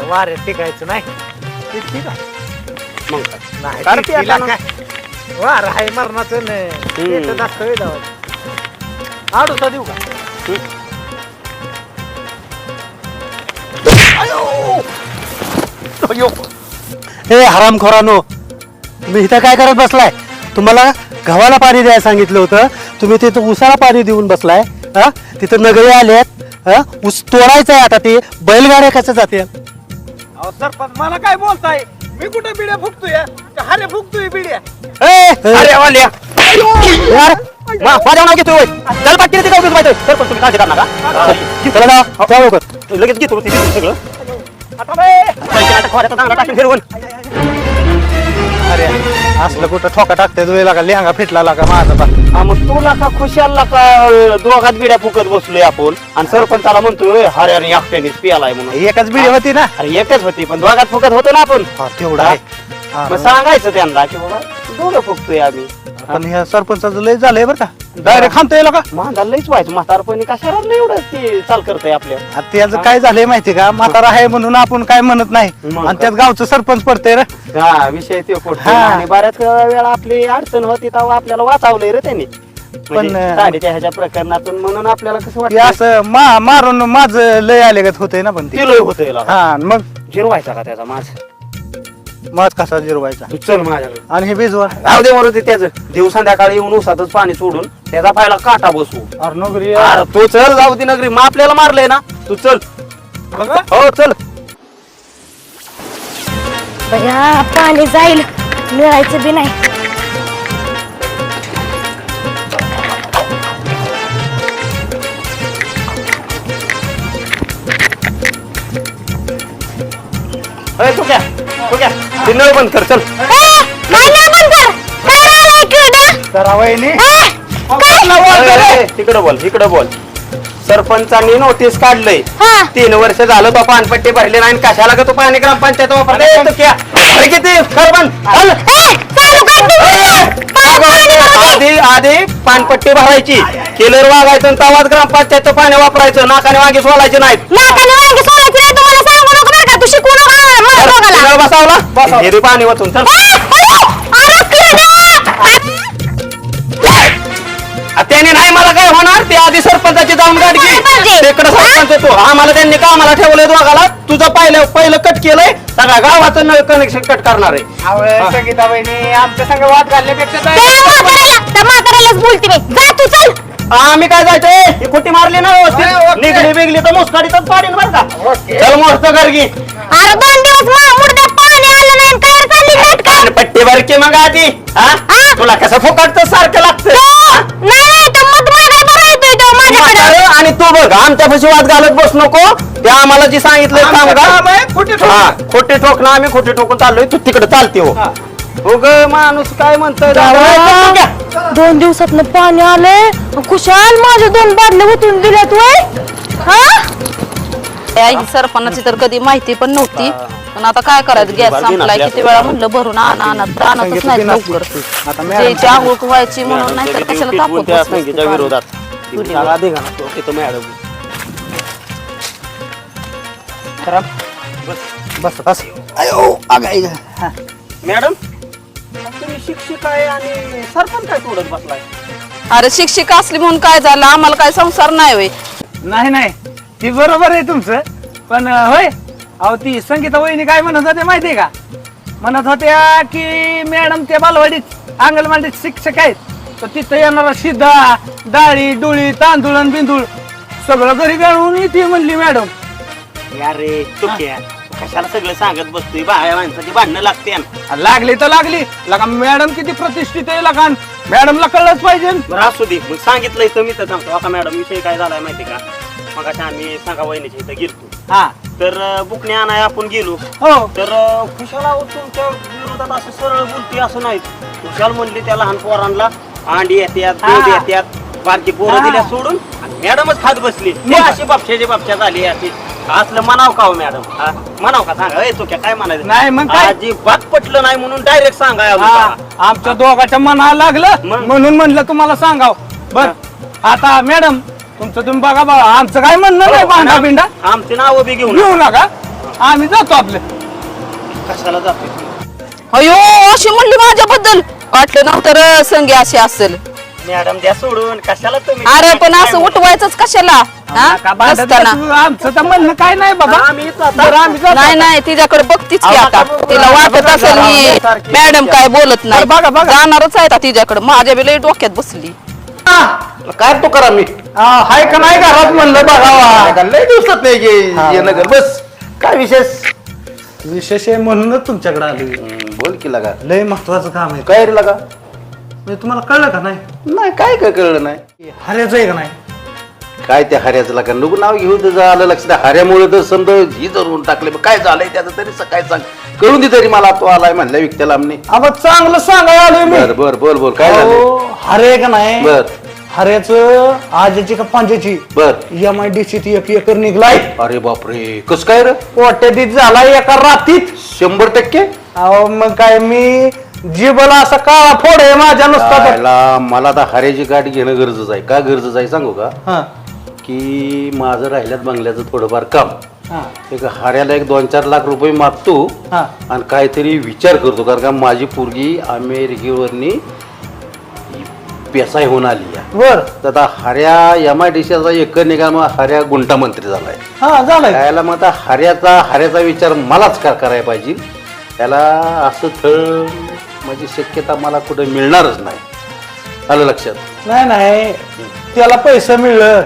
वाऱ्यात टिकायचं नाही. ठीक आहे मग नाही काय टिकीला आता ना? काय वार आहे मरणाचं नाही दाखवे आडूसा देऊ का? हे हरामखोरानो, तुम्ही इथं काय करत बसलाय? तुम्हाला गव्हाला पाणी द्यायला सांगितलं होतं, तुम्ही तिथं उसाला पाणी देऊन बसलाय. हा तिथं नगरी आल्यात, हा ऊस तोडायचं आहे. आता ते बैलगाड्या कसं जाते? अहो सरपंच मला काय बोलताय? मी कुठे बिड्या फुकतोय? हारे फुकतोय बिड्या. अरे वाल्या माझ्या नाव घेतोय. चल पाठी ते काय माहिती सर पण तुम्ही काळजी करणार का? चला ना, जाऊ लवकर. लगेच घेतो ते सगळं चांगला टाकून फिरवून. अरे असलं कुठं ठोका टाकते वेळेला का लेहंगा फिटला का माझा बा. मग तुला का खुशालला का दोघात बिड्या फुकत बसलोय आपण आणि सरपंचाला म्हणतोय हरे अरे एकट्यानेच पियालाय म्हणून. एकच बिडी होती ना? अरे एकच होती पण दोघात फुकत होतो ना आपण. तेवढा आहे. मग सांगायचं त्यांना की बाबा दोघं फुकतोय आम्ही. पण ह्या सरपंचाचं लय झालंय बरं का? डायरेक्ट खामता येईल का? माझा लईच व्हायचं म्हातारपणी कशाला एवढं ते चाल करतय आपल्या. त्याचं काय झालंय माहिती का? म्हातारा आहे म्हणून आपण काय म्हणत नाही मग आणि त्यात गावचं सरपंच पडतंय रे. हा विषय ते खोट आणि बऱ्याच वेळा आपली अडचण होती तेव्हा आपल्याला वाचवलंय रे त्यांनी. पण साडीच्या ह्याच्या प्रकरणातून म्हणून आपल्याला कसं ते वाटतं असं मारून माझं लय आलेगत होतंय ना. पण ते लय होतंय हा मग जिरवायचा का त्याचा माझ मध कसा जिरवायचा? तू चल माझ्याकडे आणि हे भिजवा. राहू दे मरू दे त्याचं. दिवस संध्याकाळी येऊन उसातच पाणी सोडून त्याचा पायला काटा बसू. अरे नोकरी अरे तू चल जाऊ दे नगरी मग आपल्याला मारलंय ना. तू चल. बघा. हो चल. बया पाणी जाईल मिळायचं बी नाही. तू क्या ते नळ बंद कर चल. तिकडे बोल इकडे बोल. सरपंचांनी नोटीस काढलंय 3 वर्ष झालं तो पाणपट्टी भरली नाही. कशाला का तू पाणी ग्रामपंचायत वापरते? किती आधी पाणपट्टी भरायची केलर वागायचं तवाच ग्रामपंचायत पाणी वापरायचं. नाकाने वांगी सोलायचे नाहीत. बसावला हे पाणी वाचून चल. त्याने नाही मला काय होणार. ते आधी सरपंचाची जाऊन गाडी तिकडे सरपंच तो आम्हाला त्यांनी कामाला ठेवलंय दोघाला. तुझं पहिलं कट केलंय सगळ्या गावाचं नळ कनेक्शन कट करणार आहे. संगीता बहिणी आमच्या संग वाद घालण्यापेक्षा बोलते मी. जा तू चल. आम्ही काय जायचंय ही खोटी मारली ना व्यवस्थित निघली बिगली तर मुसकाडीतच पाडीन बरं का. चल मस्त घरगी. अरे 2 दिवस मुर्द्या पाणी आलं नाही काय चालली नाटक. पट्टी भर की मग आधी तुला कसं फुकटचं सारखं लागतं. नाही तर मत मागाय बरं येतोय तो माझ्याकडे. आणि तू बघ आमच्या पाशी वाद घालत बस नको. ते आम्हाला जी सांगितलंय खोटे ठोकणं आम्ही खोटे ठोकून चाललोय. तू तिकडे चालते हो. उग माणूस काय म्हणतोय 2 दिवसातनं पाणी आलंय. खुशाल माझ्या 2 बादल्या उतरून दिल्या तू. सरपंचाची तर कधी माहिती पण नव्हती. पण आता काय करायचं गॅस संपलाय. किती वेळा म्हणलं भरून आणतच नाही लवकर. त्याची आंघोळ व्हायची म्हणून नाही तर कशाला तापवत विरोधात बस बस. मॅडम तुम्ही शिक्षिका आहे आणि सरपंच काय तोडत बसलाय? अरे शिक्षिका असली म्हणून काय झालं आम्हाला काय संसार नाही होय. नाही ती बरोबर आहे तुमचं. पण होय अहो ती संगीता वहिनी काय म्हणत होते माहितीये का? म्हणत होत्या की मॅडम त्या बालवाडीत अंगणवाडीत शिक्षक आहेत तर तिथं येणारा शिधा डाळी डोळी तांदूळ आणि बिंदूळ सगळं घरी गाळून येते म्हणली मॅडम. अरे चुक्या कशाला सगळं सांगत बसतोय. बाया माणसाची भांडणं लागते. लागली तर लागली लगा मॅडम किती प्रतिष्ठित आहे लगा. मॅडमला कळलंच पाहिजे. बरं असू दे मग सांगितलंय तर मी तर सांगतो. आता मॅडम विषय काय झालाय माहिती का? मग आम्ही सांगा वहिनीच्या इथं गेलतो. हा तर बुकणे आणाय आपण गेलो. हो तर खुशाला तुमच्या विरोधात असं सरळ बोलते असं नाही. खुशाल म्हणली त्या लहान पोरांना अंडी येत्यात दूध येत्यात बारकी पोरं दिल्या सोडून मॅडमच खात बसली. अशी बापशाची झाली अशी असलं म्हणाव का हो मॅडम? म्हणाव का सांगा चुक्या काय म्हणायचं नाही मग काय अजिबात पटलं नाही म्हणून डायरेक्ट सांगाय. आमच्या दोघांच्या मनाला लागलं म्हणून म्हणलं तुम्हाला सांगाव. बर आता मॅडम तुमचं तुम्ही बघा बाबा आमचं काय म्हणणं नाही. भांडा बिंडा आमची नावं बी घेऊ नका. आम्ही जातो आपलं. कशाला जातोय तू? अयो अशी म्हणली माझ्याबद्दल वाटलं नंतर संगी अशी असेल. मॅडम द्या सोडून, कशाला तुम्ही? अरे पण असं उठवायचंच कशाला हा? नका भांडत नसताना. बसू. आमचं तर म्हणणं काय नाही बाबा. आम्ही येतो आता. बरं, आम्ही जातो. नाही नाही तिच्याकडे बघतीच की अहो, आता नका बघू. तिला वाटत बघा, असेल जरा मी सारखी मॅडम काय बोलत नाही. बरं, बघा, बघा. जाणारच आहे तिच्याकडे माझ्या बी लई डोक्यात बसली. हा. काय तो करा मी हाय का नाही घरात म्हणलं बघावा. लय दिवसात नाही गे येणं कर बस. काय विशेष? विशेष आहे म्हणूनच तुमच्याकडे आलो. बोल की लागा. लय महत्वाचं काम आहे. काय रे लागा? म्हणजे तुम्हाला कळलं का नाही? नाही काय काय कळलं नाही. हऱ्याचं आहे का नाही? काय त्या हऱ्याचं लागा नको नाव घेऊ तर आलं लक्षात. हऱ्यामुळे तर समजा ही धरून टाकले. मग काय झालंय त्याचं तरी सकाळी सांग. कळून दे तरी मला. तो आलाय म्हणल्या विकत्याला आमने. अब चांगलं सांगायला आलोय मी. बर बर बोल बोल काय झालं? अहो, हरे का नाही? बर हऱ्याचं आजची का पांजेची बर. MIDC ती 1 एकर निघलाय. अरे बापरे कस काय रे? कोट्याधीश झालाय एका रात्रीत. 100%? अहो मग काय मी जीबला असा काळा फोड आहे माझ्या नुसता. त्याला मला आता हऱ्याची गाठ घेणं गरजेचं आहे. का गरजेचं आहे सांगू का? हा, की माझं राहिल्यात बंगल्याचं थोडंफार काम. हा, एक हऱ्याला 1-2-4 लाख रुपये मागतो हा. आणि काहीतरी विचार करतो. कारण का माझी पोरगी अमेरिकेवरनी पेसाय होऊन आली आहे. बर. तर आता हऱ्या MIDCचा एकर निघाल मग हऱ्या गुंटा मंत्री झालाय. हा झालंय. त्याला मग आता हऱ्याचा विचार मलाच करायला पाहिजे. त्याला असं थळ म्हणजे शक्यता मला कुठे मिळणारच नाही. आलं लक्षात? नाही नाही त्याला पैसे मिळलं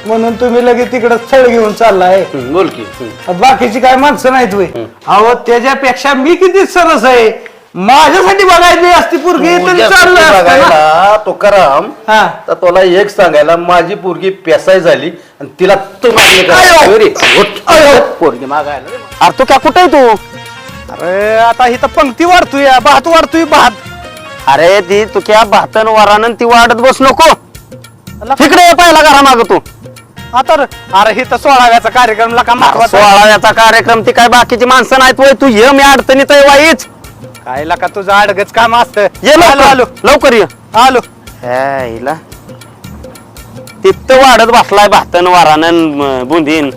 म्हणून तुम्ही लगेच तिकडे स्थळ घेऊन चाललाय. बोल की. बाकीची काय माणसं नाहीत होय. अहो त्याच्यापेक्षा मी किती सरस आहे. माझ्यासाठी बघायची असती पोरगी तरी तुझ्या चाललं असतं ना. बघायला तो कराम हा. तर तुला एक सांगायला माझी पोरगी पेसाय झाली आणि तिला तू मागणी अयो. पोरगी मागायला रे. अरे तू काय कुठे तू? अरे आता इथं पंक्ती वाढतोय भात वाढतोय भात. अरे ती तुझ्या भातन वरानं ती वाढत बस नको. तिकडे ये पहिला घरा माग तू. आता अरे हे तर 16व्याचा कार्यक्रमला का महत्वाचा 16व्याचा कार्यक्रम ती काय बाकीची माणसं नाहीत वय. तू ये मी अडचणीत आहे वाईच. काय का तुझं अडगच काम असतं. ये आलो आलो लवकर ये. आलो. हिला तिथं वाढत बसलाय भातन वरानं बुंदीन.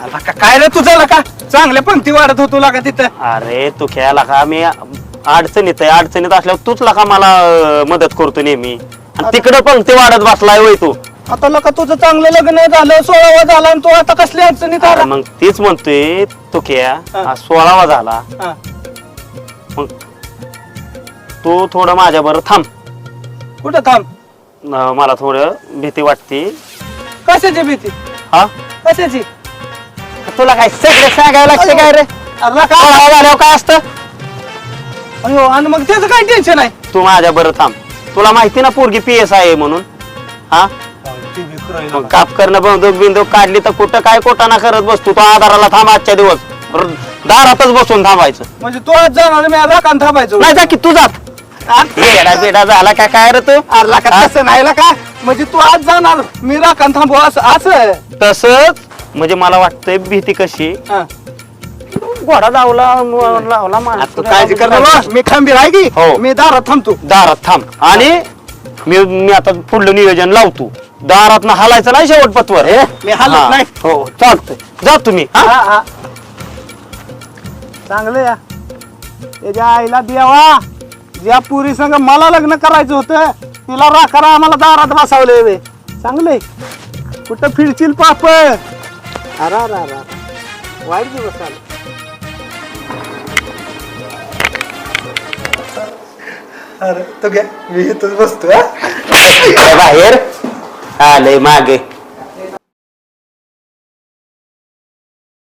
आला का काय रे तुझं का चांगल्या पंक्ती वाढत होतो का तिथं. अरे तू खेळायला का मी अडचणीत आहे. अडचणीत असल्यावर तूच का मला मदत करतो नेहमी. आणि तिकडं पण ते वाढत बसलाय वय तू. आता लका तुझं चांगलं लग्न झालं 16वा झाला आणि तू आता कसली अडचणीत आला. मग तीच म्हणतोय तू खेळा 16वा झाला. हा. मग तू थोडं माझ्या बरोबर थांब. कुठं थांब? मला थोडं भीती वाटते. कशाची भीती? हा कशाची? तुला काय सगळं सांगायला लागते काय रे? अरे का? 16वा झाल्यावर काय असतं? अयो आणि मग त्याचं काय टेन्शन आहे? तू माझ्या बरोबर थांब. तुला माहिती ना पोरगी PS आहे म्हणून. हा मग काप करणं बंदूक बिंदूक काढली तर कुठं काय कोटाना करत बसतो. तो आधाराला थांब आजच्या दिवस. दारातच बसून थांबायचं. म्हणजे तू आज जाणार मी आला कान थांबायचो. नाही जा की तू जात. बेडा बेडा झाला काय काय रे तू? अरे का तसं नाही का म्हणजे तू आज जाणार मी राखण थांबू असं असं. तसंच म्हणजे मला वाटतंय भीती कशी हा. घोडा लावला तू काळजी कर बाबा, मी खंबीर आहे की हो. मी दारात थांबतो. दारात थांब. आणि मी आता पुढलं नियोजन लावतो. दारात ना हालायचं नाही शेवट पतवर. मी हालत नाही. हो चालतंय जा तुम्ही. हा? हा, हा. चांगलं या त्याच्या आईला देवा ज्या पुरी संग मला लग्न करायचं होतं तिला राखारा आम्हाला दारात बसावले वे. चांगलंय कुठं फिरशील पाप. अरा वाईट दिवस आले. अरे तो घ्या मी इथंच बसतो. बाहेर आलंय मागे